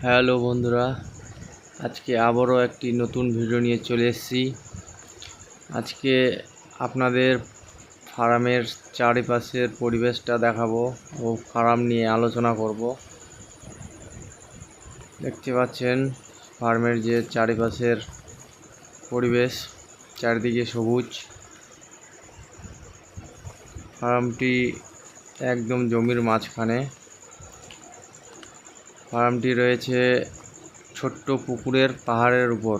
Hello বন্ধুরা, আজকে আবারও একটি নতুন ভিডিও নিয়ে চলে এসেছি। আজকে আপনাদের ফার্মের চারিপাশের পরিবেশটা দেখাবো ও ফার্ম নিয়ে আলোচনা করব। দেখতে পাচ্ছেন ফার্মের যে চারিপাশের পরিবেশ, চারিদিকে সবুজ। ফার্মটি একদম জমির মাঝখানে। ফার্মটি রয়েছে ছোট্ট পুকুরের পাহাড়ের উপর।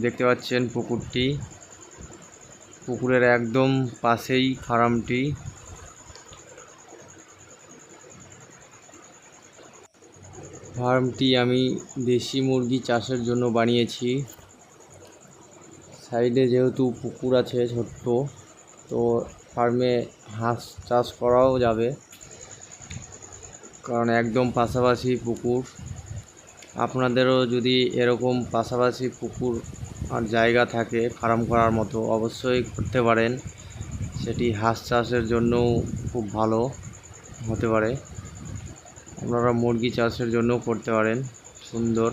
দেখতে পাচ্ছেন পুকুরের একদম পাশেই ফার্মটি। ফার্মটি আমি দেশি মুরগি চাষের জন্য বানিয়েছি। সাইডে যেহেতু পুকুর আছে ছোট্ট, তো ফার্মে হাঁস চাষ করাও যাবে, কারণ একদম পাশাপাশি পুকুর। আপনাদেরও যদি এরকম পাশাপাশি পুকুর আর জায়গা থাকে ফার্ম করার মতো, অবশ্যই করতে পারেন। সেটি হাঁস চাষের জন্যও খুব ভালো হতে পারে। আপনারা মুরগি চাষের জন্যও করতে পারেন সুন্দর।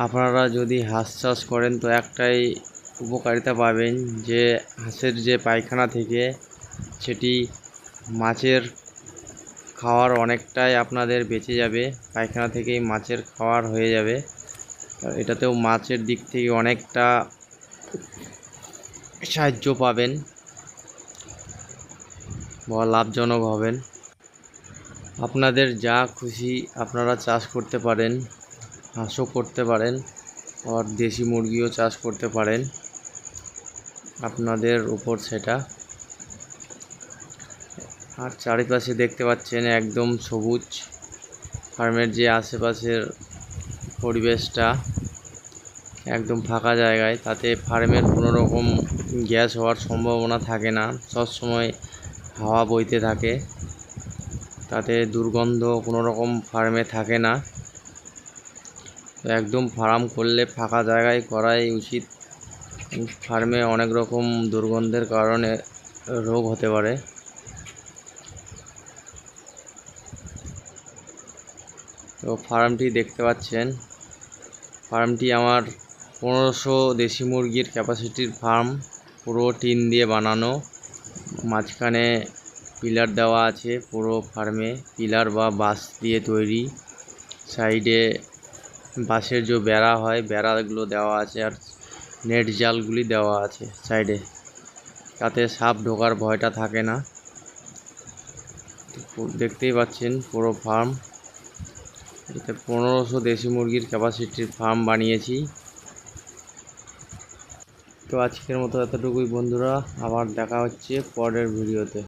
আপনারা যদি হাঁস চাষ করেন তো একটাই উপকারিতা পাবেন, যে হাঁসের যে পায়খানা থেকে সেটি মাছের খাওয়ার অনেকটাই আপনাদের বেঁচে যাবে। পায়খানা থেকেই মাছের খাওয়ার হয়ে যাবে। এটাতেও মাছের দিক থেকে অনেকটা সাহায্য পাবেন বা লাভজনক হবেন। আপনাদের যা খুশি আপনারা চাষ করতে পারেন, হাঁসও করতে পারেন আর দেশি মুরগিও চাষ করতে পারেন, আপনাদের উপর সেটা। আর চারিপাশে দেখতে পাচ্ছেন একদম সবুজ। ফার্মের যে আশেপাশের পরিবেশটা একদম ফাঁকা জায়গায়, তাতে ফার্মের কোনো রকম গ্যাস হওয়ার সম্ভাবনা থাকে না। সবসময় হাওয়া বইতে থাকে, তাতে দুর্গন্ধ কোনো রকম ফার্মে থাকে না। একদম ফার্ম করলে ফাঁকা জায়গায় করাই উচিত। ফার্মে অনেক রকম দুর্গন্ধের কারণে রোগ হতে পারে। তো ফার্মটি দেখতে পাচ্ছেন, ফার্মটি আমার 1500 দেশি মুরগির ক্যাপাসিটির ফার্ম। পুরো টিন দিয়ে বানানো, মাঝখানে পিলার দেওয়া আছে। পুরো ফার্মে পিলার বা বাঁশ দিয়ে তৈরি। সাইডে বাঁশের যে বেড়া হয়, বেড়াগুলো দেওয়া আছে, আর নেট জালগুলি দেওয়া আছে সাইডে, তাতে সাপ ঢোকার ভয়টা থাকে না। দেখতেই পাচ্ছেন পুরো ফার্ম। এতে 1500 দেশি মুরগির ক্যাপাসিটির ফার্ম বানিয়েছি। তো আজকের মতো এতটুকুই বন্ধুরা, আবার দেখা হচ্ছে পরের ভিডিওতে।